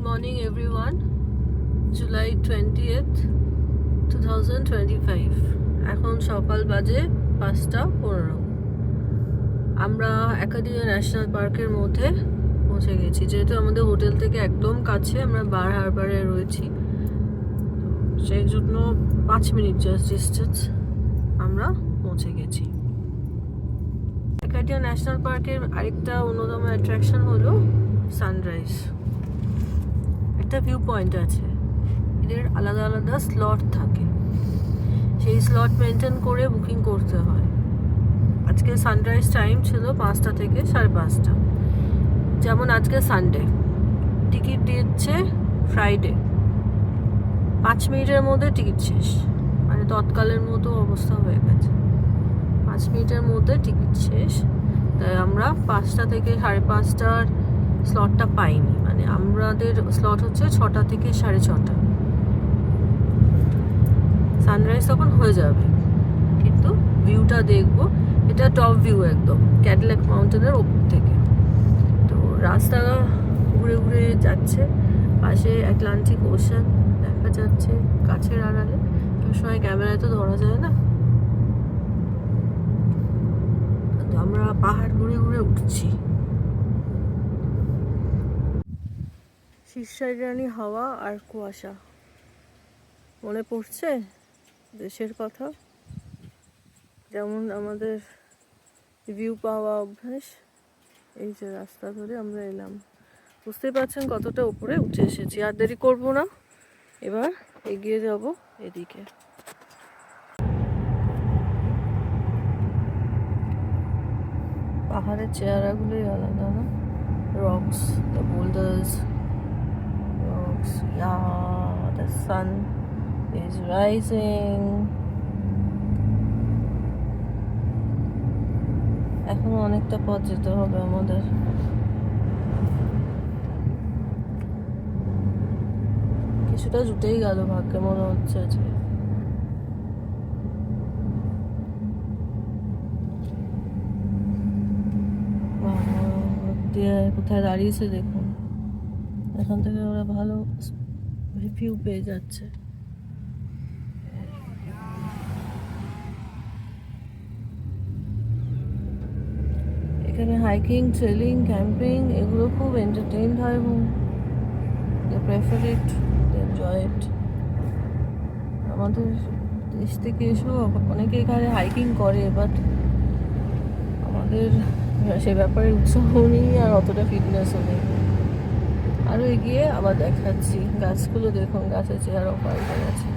morning everyone. July 20th 2025 এখন সকাল বাজে 5:15। আমরা একাডিয়া ন্যাশনাল পার্কের মধ্যে পৌঁছে গেছি। যেহেতু আমাদের হোটেল থেকে একদম কাছে, আমরা বার হারবারে রয়েছি, সেই জন্য 5 মিনিট জাস্ট ডিস্টেন্স আমরা পৌঁছে গেছি। একাডিয়া ন্যাশনাল পার্কের আরেকটা অন্যতম অ্যাট্রাকশন হলো সানরাইজ। একটা ভিউ পয়েন্ট আছে, এদের আলাদা আলাদা স্লট থাকে, সেই স্লট মেনটেন করে বুকিং করতে হয়। আজকে সানরাইজ টাইম ছিল 5টা থেকে 5:30। যেমন আজকে সানডে, টিকিট দিচ্ছে ফ্রাইডে, 5 মিনিটের মধ্যে টিকিট শেষ, মানে তৎকালের মতো অবস্থা হয়ে গেছে। 5 মিনিটের মধ্যে টিকিট শেষ, তাই আমরা 5টা থেকে 5:30টার স্লটটা পাইনি। মানে আমাদের স্লট হচ্ছে 6টা থেকে 6:30। সানরাইজ তখন হয়ে যাবে, কিন্তু ভিউটা দেখবো। এটা টপ ভিউ একদম ক্যাডিলাক মাউন্টেনের ওপর থেকে। তো রাস্তা ঘুরে ঘুরে যাচ্ছে, পাশে আটলান্টিক ওশান দেখা যাচ্ছে গাছের আড়ালে। সবসময় ক্যামেরায় তো ধরা যায় না, তো আমরা পাহাড় ঘুরে ঘুরে উঠছি। শীর্ষায়রানি হাওয়া আর কুয়াশা, মনে পড়ছে দেশের কথা। যেমন আমাদের ভিউ পাওয়া অভ্যাস, এই যে রাস্তা ধরে আমরা এলাম। বুঝতেই পারছেন কতটা উপরে উঠে এসেছি। আর দেরি করবো না, এবার এগিয়ে যাব এদিকে। পাহাড়ের চেহারাগুলোই আলাদা না? Rocks, the boulders, rocks, the sun is rising. এখনো অনেকটা পথ যেতে হবে আমাদের। কিছুটা জুটেই গেল ভাগ্যে, মনে হচ্ছে আজকে। কোথায় দাঁড়িয়েছে দেখুন, এখান থেকে ওরা ভালো রিভিউ পেয়ে যাচ্ছে। এখানে হাইকিং, ট্রেলিং, ক্যাম্পিং এগুলো খুব এন্টারটেইনড হয় এবং দে prefer it, they enjoy it. আমাদের দেশ থেকে এসেও অনেকে এখানে হাইকিং করে, বাট আমাদের সে ব্যাপারে উৎসাহ নেই আর অতটা ফিটনেসও নেই। আরও এগিয়ে আবার দেখাচ্ছি গাছগুলো দেখুন, গাছের চেহারাও পাল্টে গেছে।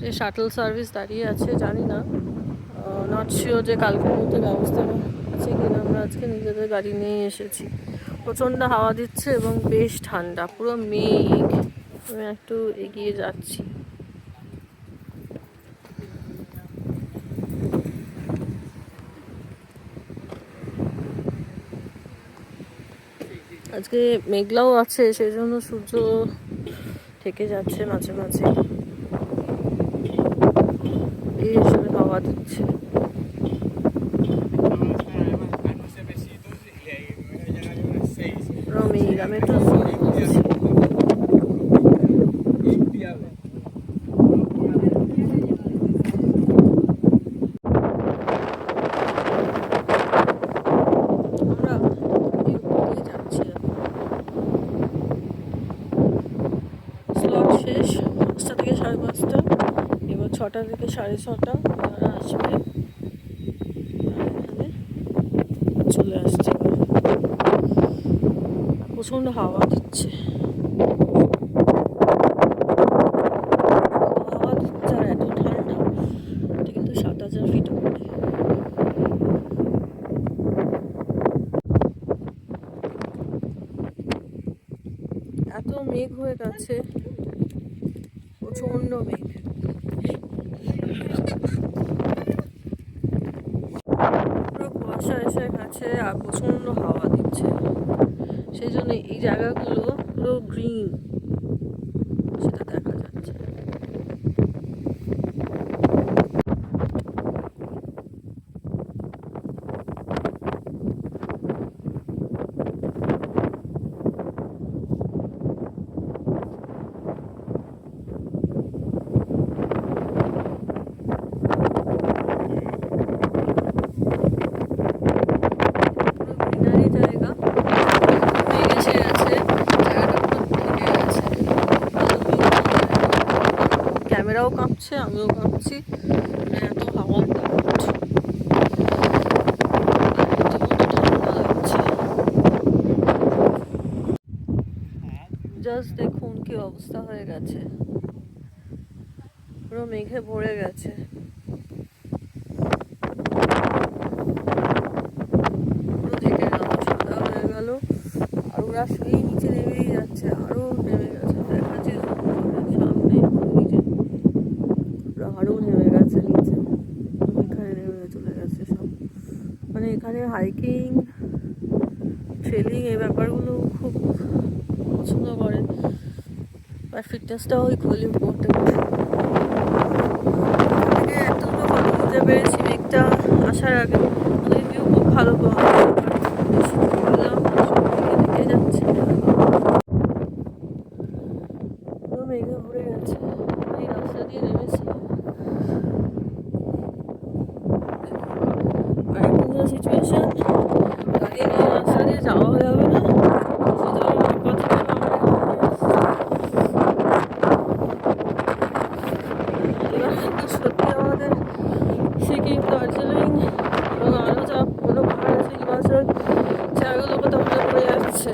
যে শাটল সার্ভিস দাঁড়িয়ে আছে, জানি না, নট শিওর যে কালকের মধ্যে ব্যবস্থা আছে কিনা। আমরা আজকে নিজেদের গাড়ি নিয়ে এসেছি। প্রচণ্ড হাওয়া দিচ্ছে এবং বেশ ঠান্ডা, পুরো মেঘ। আমি একটু এগিয়ে যাচ্ছি। আজকে মেঘলাও আছে, সেই জন্য সূর্য থেকে যাচ্ছে মাঝে মাঝে। বেশ হাওয়া দিচ্ছে। আমি একটু শেষ 5টা থেকে 5:30, এবার 6টা থেকে 6:30 তারা আসবে। এখানে চলে আসছে, প্রচণ্ড হাওয়া দিচ্ছে। হাওয়া দিচ্ছে আর এত ঠান্ডা। এটা কিন্তু 7,000 ফিট উপরে। এত মেঘ হয়ে গেছে, প্রচণ্ড মেঘ। পুরো কুয়াশা এসে গেছে আর প্রচণ্ড হাওয়া দিচ্ছে, সেই জন্য এই জায়গাগুলো পুরো গ্রিন, সেটা দেখা যাচ্ছে। জাস্ট দেখুন কি অবস্থা হয়ে গেছে, পুরো মেঘে ভরে গেছে। পুরো ঢেকে গেল, সাদা হয়ে গেল। আর ওরা সেই নিচে নেমেই যাচ্ছে, আরো নেমে গেছে, দেখাচ্ছে সামনে নিচে ওরা আরো নেমে গেছে নিচে, এখানে নেমে চলে গেছে সব। মানে এখানে হাইকিং ট্রেলিং এই ব্যাপারগুলো খুব পছন্দ করে, আর ফিটনেসটাও খুবই ইম্পর্টেন্ট। একটা দুটো ফটো তুলতে পেরেছি মেঘটা আসার আগে, ওদের ভিউ খুব ভালো পাওয়া দেখে যাচ্ছে, পুরো মেঘে ভরে গেছে। এই রাস্তা দিয়ে নেমেছি, আর এখন যা সিচুয়েশন, গাড়ি নিয়ে রাস্তা দিয়ে যাওয়া যাবে না। সত্যি আমাদের সিকিম, দার্জিলিং এবং আরও যা কোনো পাহাড় আছে হিমাচল, জায়গাগুলোকে তো মনে পড়ে যাচ্ছে।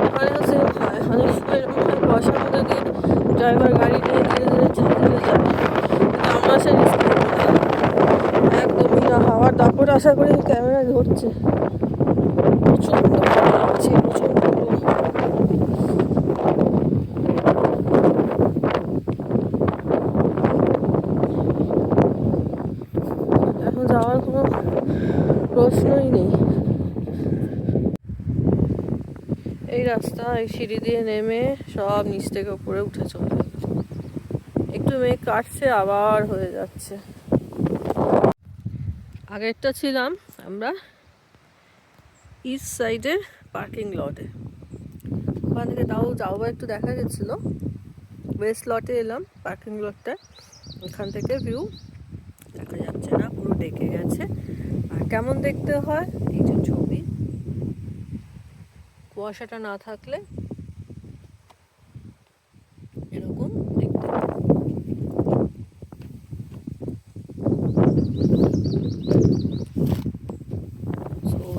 ওখানেও সেম হয়, অনেক সময় এরকম হয় বর্ষার মধ্যে দিয়ে ড্রাইভার গাড়ি নিয়ে ধীরে ধীরে ধীরে যায়, কিন্তু আমরা সে রিস্ক নেব না, একদমই না। হাওয়ার দাপট আশা করি ক্যামেরা ধরছে, প্রচণ্ড ভালো লাগছে, প্রচণ্ড। এখন যাওয়ার কোনো প্রশ্নই নেই। এই রাস্তা, এই সিঁড়ি দিয়ে নেমে সব নিচ থেকে উপরে উঠে চলে যাবে। একটু মেঘ কাটছে, আবার হয়ে যাচ্ছে। আগেরটা ছিলাম আমরা ইস্ট সাইডের পার্কিং লটে, ওখান থেকে তাও যাও একটু দেখা গেছিল। ওয়েস্ট লটে এলাম, পার্কিং লটটা, ওখান থেকে ভিউ দেখা যাচ্ছে না, পুরো ডেকে গেছে। আর কেমন দেখতে হয় এই যে ছবি, কুয়াশাটা না থাকলে এরকম দেখতে হয়।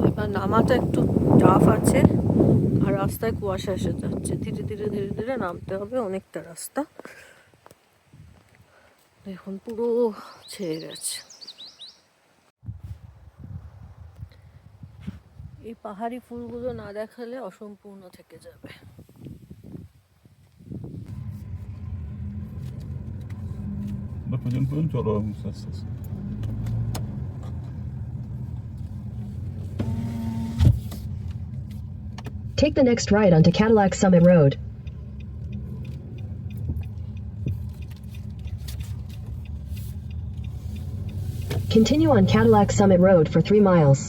এবার নামাটা একটু টাফ আছে, আর রাস্তায় কুয়াশা এসে যাচ্ছে, ধীরে ধীরে ধীরে ধীরে নামতে হবে অনেকটা রাস্তা। এখন পুরো ছেয়ে গেছে। এই পাহাড়ি ফুলগুলো না দেখালে অসম্পূর্ণ থেকে যাবে। Take the next right onto Cadillac Summit Road. Continue on Cadillac Summit Road for 3 miles.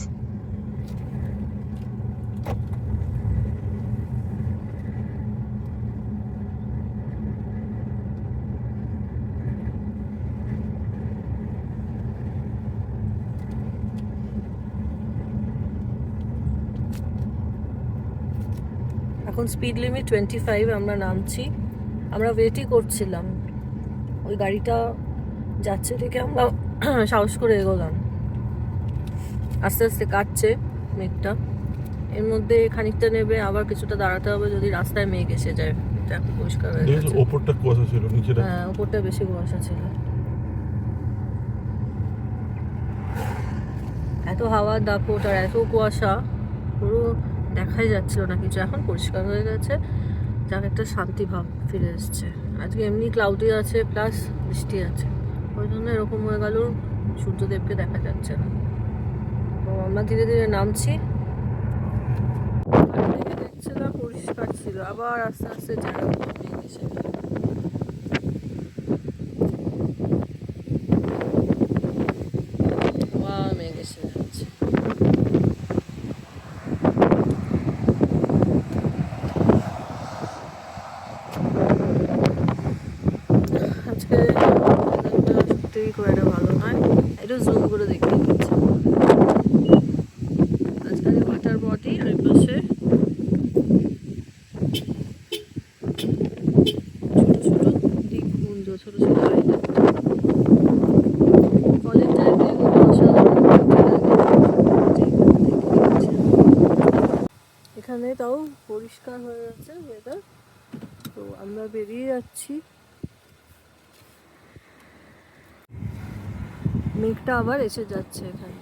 এখন স্পিড লিমিট 25, আমরা নামছি। আমরা ওয়েটই করছিলাম, ওই গাড়িটা যাচ্ছে দেখে আমরা সাহস করে এগোলাম। আস্তে আস্তে কাটছে মেঘটা, এর মধ্যে খানিকটা নেবে আবার কিছুটা দাঁড়াতে হবে যদি রাস্তায় মেঘ এসে যায়। এটা এখন পরিষ্কার হয়ে গেছে, ওপরটা কুয়াশা ছিল, নিচেটা হ্যাঁ ওপরটা বেশি কুয়াশা ছিল। এত হাওয়ার দাপট আর এত কুয়াশা, পুরো দেখাই যাচ্ছিল না কিছু। এখন পরিষ্কার হয়ে গেছে, যাক একটা শান্তি ভাব ফিরে এসছে। আজকে এমনি ক্লাউডি আছে প্লাস বৃষ্টি আছে, ওই জন্য এরকম হয়ে গেল, সূর্যদেবকে দেখা যাচ্ছে না। তো আমরা ধীরে ধীরে নামছি, দেখছিলাম পরিষ্কার ছিল, আবার আস্তে আস্তে জায়গাগুলো মেঘ এসে গেল। মেঘ এসে যাচ্ছে। আজকে সত্যিই খুব একটা ভালো নয়, একটু জুম করে দেখতে পাচ্ছি। আজকাল ওয়াটার বডি আর পাশে ছোট ছোট দ্বীপপুঞ্জ, ছোট ছোট আইল্যান্ড। কলেজটা এখানে তাও পরিষ্কার হয়ে গেছে ওয়েদার, তো আমরা বেরিয়ে যাচ্ছি। মেঘটা আবার এসে যাচ্ছে এখানে।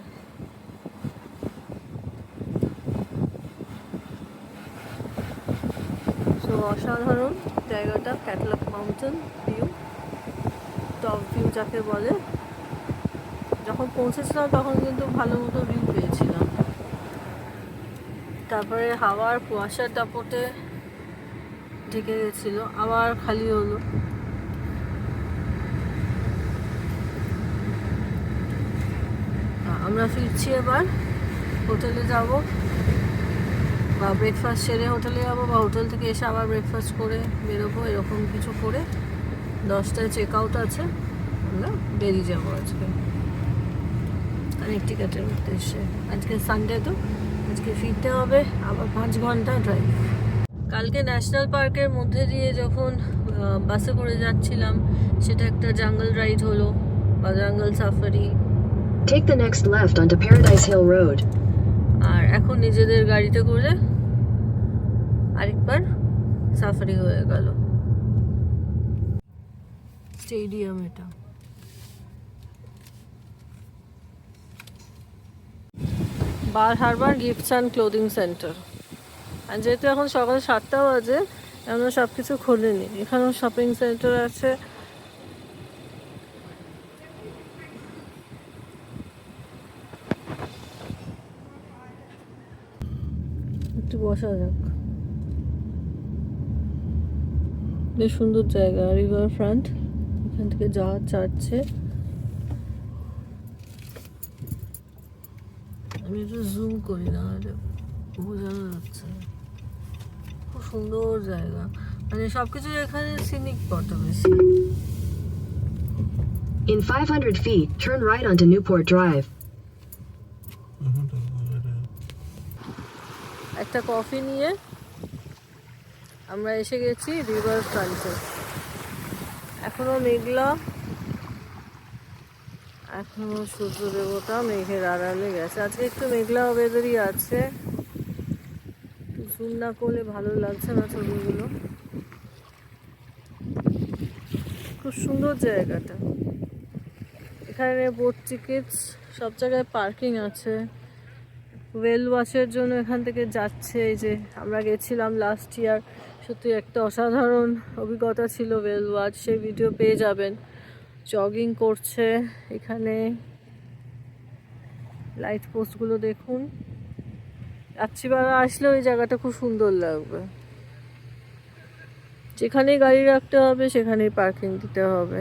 তো অসাধারণ জায়গাটা, catalogue mountain view, top view যাকে বলে। যখন পৌঁছেছিলাম তখন কিন্তু ভালো মতো ভিউ পেয়েছিলাম, তারপরে হাওয়ার কুয়াশার দাপটে ঢেকে গেছিল, আবার খালি হলো। আমরা ফিরছি এবার, হোটেলে যাব, বা ব্রেকফাস্ট সেরে হোটেলে যাবো, বা হোটেল থেকে এসে আবার ব্রেকফাস্ট করে বেরোবো, এরকম কিছু করে 10টায় চেক আউট আছে, আমরা বেরিয়ে যাবো আজকে কানেকটিকাটের উদ্দেশ্যে। আজকে সানডে, তো আজকে ফিরতে হবে আবার 5 ঘন্টা ড্রাইভ। কালকে ন্যাশনাল পার্কের মধ্যে দিয়ে যখন বাসে করে যাচ্ছিলাম, সেটা একটা জঙ্গল রাইড হলো, বা জঙ্গল safari. Take the next left onto Paradise Hill Road. আর এখন নিজেদের গাড়িতে করে আরেকবার সাফারি হয়ে গেল। স্টেডিয়াম এটা। Bar Harbor gifts and clothing center. আর যেহেতু এখন সকাল 7টা বাজে, এখনো সব কিছু খোলেনি। এখানেও শপিং সেন্টার আছে। একটু বসা যাক। বেশ সুন্দর জায়গা, রিভার ফ্রন্ট। এখান থেকে জাহাজ ছাড়ছে। আমি একটু জুম করি, না হলে বোঝানো যাচ্ছে না। খুব সুন্দর জায়গা, মানে সবকিছু এখানে সিনিক পথে বেশি। In 500 feet, turn right onto Newport Drive. একটা কফি নিয়ে আমরা এসে গেছি রিভার ফ্রন্টে। এখনো মেঘলা, এখনো সূর্য দেবতা মেঘের আড়ালে গেছে। আজকে একটু মেঘলা ওয়েদারই আছে, জুম না করলে ভালো লাগছে না ছবিগুলো। খুব সুন্দর জায়গাটা। এখানে বোট টিকিটস, সব জায়গায় পার্কিং আছে। ওয়েল ওয়াচের জন্য এখান থেকে যাচ্ছে। এই যে আমরা গেছিলাম লাস্ট ইয়ার, সত্যি একটা অসাধারণ অভিজ্ঞতা ছিল ওয়েল ওয়াচ, সেই ভিডিও পেয়ে যাবেন। জগিং করছে এখানে। লাইট পোস্টগুলো দেখুন। রাত্রিবেলা আসলে ওই জায়গাটা খুব সুন্দর লাগবে। যেখানেই গাড়ি রাখতে হবে সেখানেই পার্কিং দিতে হবে।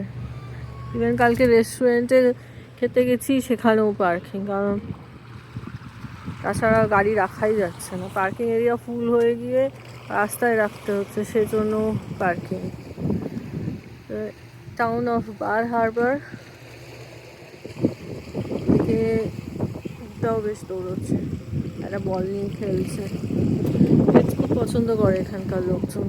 ইভেন কালকে রেস্টুরেন্টে খেতে গেছি, সেখানেও পার্কিং, কারণ তাছাড়া গাড়ি রাখাই যাচ্ছে না। পার্কিং এরিয়া ফুল হয়ে গিয়ে রাস্তায় রাখতে হচ্ছে, সেজন্য পার্কিং। টাউন অফ বার হারবার এটাও বেশ দৌড়চ্ছে, একটা বল নিয়ে খেলছে। খুব পছন্দ করে এখানকার লোকজন।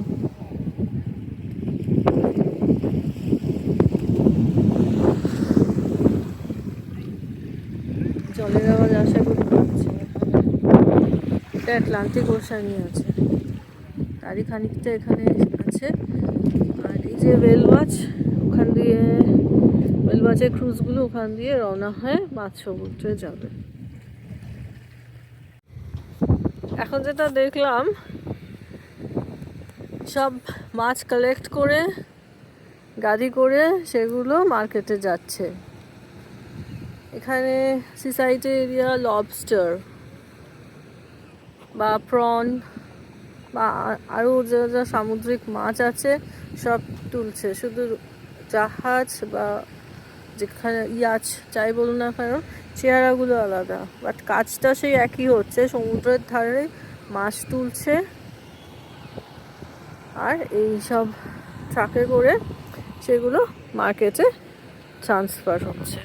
জলের আওয়াজ আশা করি পাচ্ছে। এটা আটলান্টিক ওশানই আছে, তারই খানিকটা এখানে আছে। আর এই যে ওয়েল ওয়াচ, ওখান দিয়ে ওয়েল ওয়াচের ক্রুজগুলো ওখান দিয়ে রওনা হয় মাছ সমুদ্রে যাবে। এখন যেটা দেখলাম, সব মাছ কালেক্ট করে গাড়ি করে সেগুলো মার্কেটে যাচ্ছে। এখানে সিসাইটি এরিয়া লবস্টার বা প্রন বা আরও যা যা সামুদ্রিক মাছ আছে সব তুলছে। শুধু জাহাজ বা যেখানে ইয়াচ যাই বলুন না কেন, চেহারাগুলো আলাদা, বাট কাজটা সেই একই হচ্ছে। সমুদ্রের ধারে মাছ তুলছে আর এই সব ট্রাকে করে সেগুলো মার্কেটে ট্রান্সফার হচ্ছে।